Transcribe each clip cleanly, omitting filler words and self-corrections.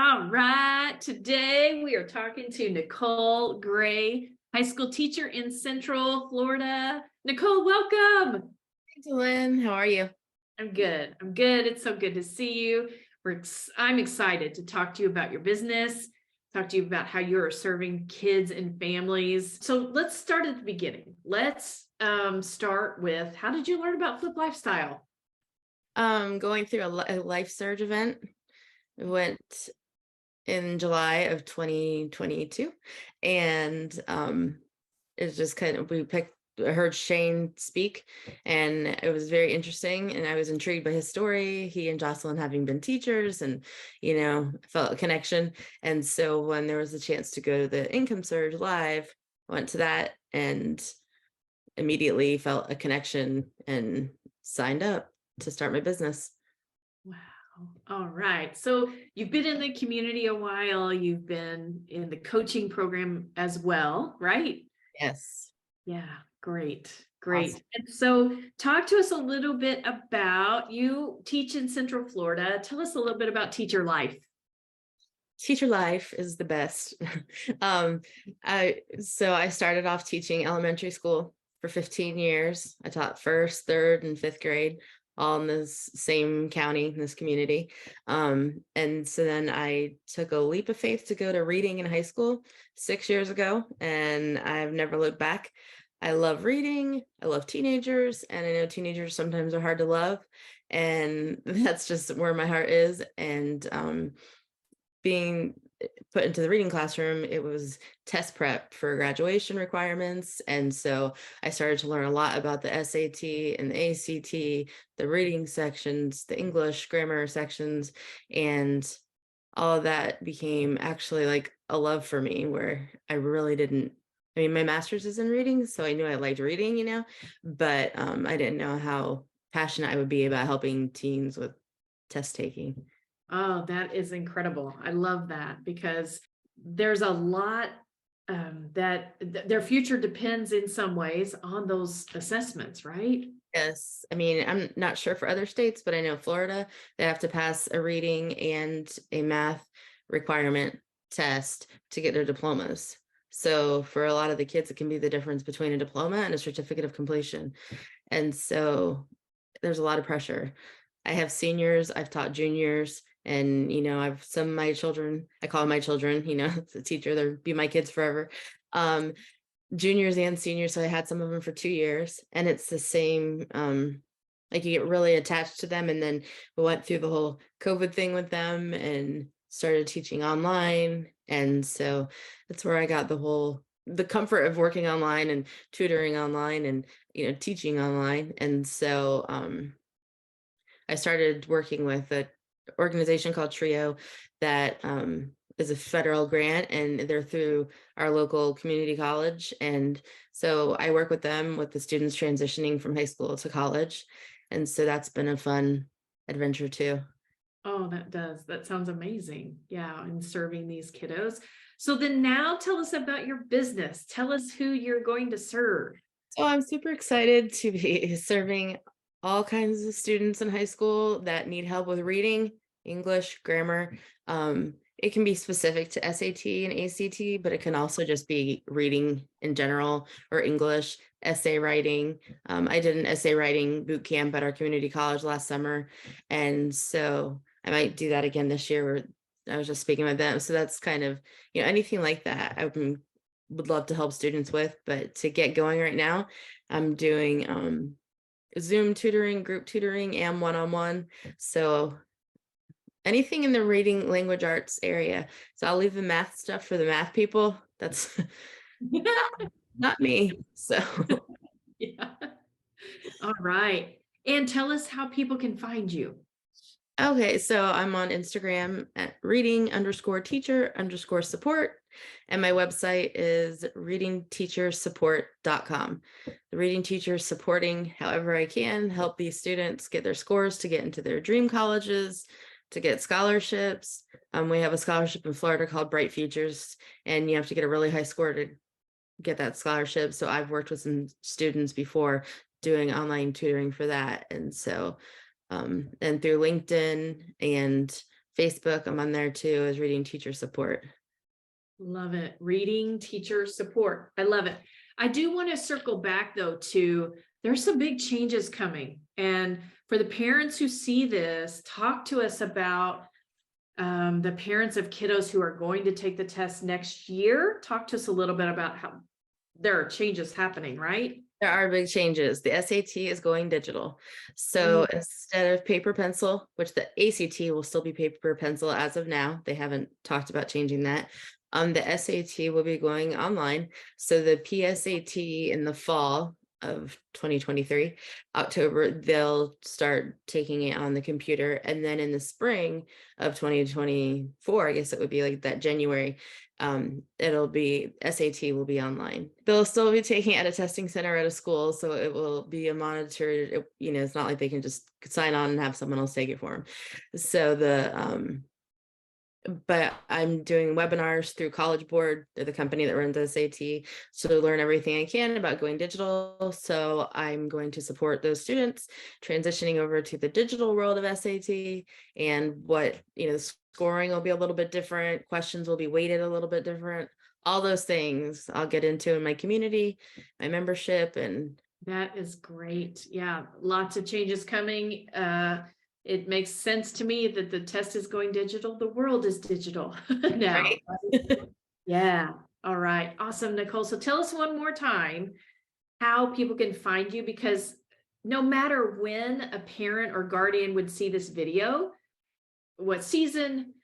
All right, today we are talking to Nicole Gray, high school teacher in Central Florida. Nicole, welcome. Thanks, Lynn. How are you? I'm good. I'm good. It's so good to see you. I'm excited to talk to you about your business, talk to you about how you're serving kids and families. So let's start at the beginning. Let's start with, how did you learn about Flip Lifestyle? Going through a life surge event. We went in July of 2022, and it's just kind of I heard Shane speak, and it was very interesting, and I was intrigued by his story. He and Jocelyn having been teachers, and felt a connection. And so when there was a chance to go to the Income Surge live, I went to that and immediately felt a connection and signed up to start my business. Wow. All right. So you've been in the community a while. You've been in the coaching program as well, right? Yes. Yeah, great. Great. Awesome. And so talk to us a little bit about, you teach in Central Florida. Tell us a little bit about teacher life. Teacher life is the best. I started off teaching elementary school for 15 years. I taught first, third, and fifth grade, all in this same county, in this community. And so then I took a leap of faith to go to reading in high school 6 years ago, and I've never looked back. I love reading. I love teenagers, and I know teenagers sometimes are hard to love, and that's just where my heart is. And being put into the reading classroom, it was test prep for graduation requirements. And so I started to learn a lot about the SAT and the ACT, the reading sections, the English grammar sections, and all of that became actually like a love for me, where I really didn't. I mean, my master's is in reading, so I knew I liked reading, but I didn't know how passionate I would be about helping teens with test taking. Oh, that is incredible. I love that because there's a lot that their future depends in some ways on those assessments, right? Yes. I mean, I'm not sure for other states, but I know Florida, they have to pass a reading and a math requirement test to get their diplomas. So for a lot of the kids, it can be the difference between a diploma and a certificate of completion. And so there's a lot of pressure. I have seniors, I've taught juniors, and I've some of my children, I call them my children, as a teacher, they'll be my kids forever. Juniors and seniors, so I had some of them for 2 years, and it's the same. Like, you get really attached to them, and then we went through the whole COVID thing with them and started teaching online. And so that's where I got the comfort of working online and tutoring online and teaching online. And so I started working with an organization called Trio that is a federal grant, and they're through our local community college. And so I work with them with the students transitioning from high school to college. And so that's been a fun adventure too. Oh, that does. That sounds amazing. Yeah, and serving these kiddos. So then now tell us about your business. Tell us who you're going to serve. So I'm super excited to be serving all kinds of students in high school that need help with reading, English, grammar. It can be specific to SAT and ACT, but it can also just be reading in general, or English, essay writing. I did an essay writing boot camp at our community college last summer, and so I might do that again this year, where I was just speaking with them. So that's kind of, anything like that would love to help students with. But to get going right now, I'm doing Zoom tutoring, group tutoring, and one-on-one. So anything in the reading language arts area. So I'll leave the math stuff for the math people. That's not me. So Yeah. All right. And tell us how people can find you. okay, so I'm on Instagram at reading_teacher_support. And my website is readingteachersupport.com. The reading teacher supporting however I can, help these students get their scores to get into their dream colleges, to get scholarships. We have a scholarship in Florida called Bright Futures, and you have to get a really high score to get that scholarship. So I've worked with some students before doing online tutoring for that. And so and through LinkedIn and Facebook, I'm on there too, as Reading Teacher Support. Love it. Reading teacher support. I love it. I do want to circle back though to there's some big changes coming. And for the parents who see this, talk to us about the parents of kiddos who are going to take the test next year. Talk to us a little bit about how there are changes happening, right? There are big changes. The SAT is going digital. So instead of paper pencil, which the ACT will still be paper pencil as of now, they haven't talked about changing that. The SAT will be going online. So the PSAT in the fall of 2023, October, they'll start taking it on the computer. And then in the spring of 2024, I guess it would be like that January, it'll be SAT will be online. They'll still be taking it at a testing center at a school. So it will be a monitored, it's not like they can just sign on and have someone else take it for them. So but I'm doing webinars through College Board. They're the company that runs SAT. So to learn everything I can about going digital. So I'm going to support those students transitioning over to the digital world of SAT, and what, the scoring will be a little bit different. Questions will be weighted a little bit different. All those things I'll get into in my community, my membership. And that is great. Yeah. Lots of changes coming. It makes sense to me that the test is going digital. The world is digital now. right. Yeah. All right. Awesome, Nicole. So tell us one more time how people can find you, because no matter when a parent or guardian would see this video, what season,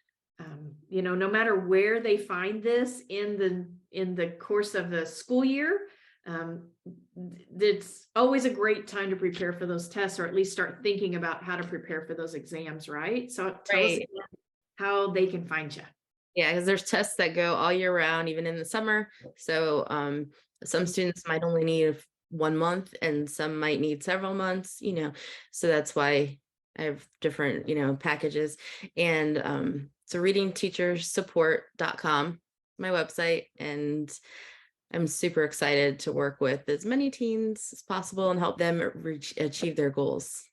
no matter where they find this in the course of the school year, it's always a great time to prepare for those tests, or at least start thinking about how to prepare for those exams, right? So tell us again how they can find you. Yeah, because there's tests that go all year round, even in the summer. So some students might only need 1 month, and some might need several months, so that's why I have different, packages. And so readingteachersupport.com, my website, and I'm super excited to work with as many teens as possible and help them achieve their goals.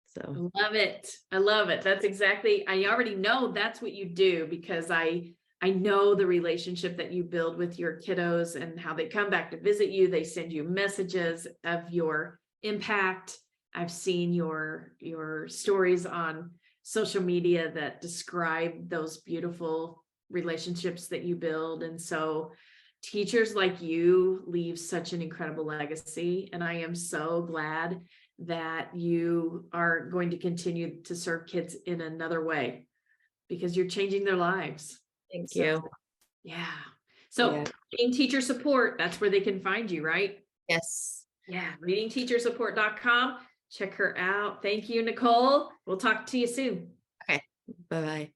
So love it. I love it. That's exactly, I already know that's what you do, because I know the relationship that you build with your kiddos and how they come back to visit you. They send you messages of your impact. I've seen your stories on social media that describe those beautiful relationships that you build. And so teachers like you leave such an incredible legacy. And I am so glad that you are going to continue to serve kids in another way, because you're changing their lives. Thank you. Yeah. So Reading Teacher Support, that's where they can find you, right? Yes. Yeah. readingteachersupport.com. Check her out. Thank you, Nicole. We'll talk to you soon. Okay. Bye-bye.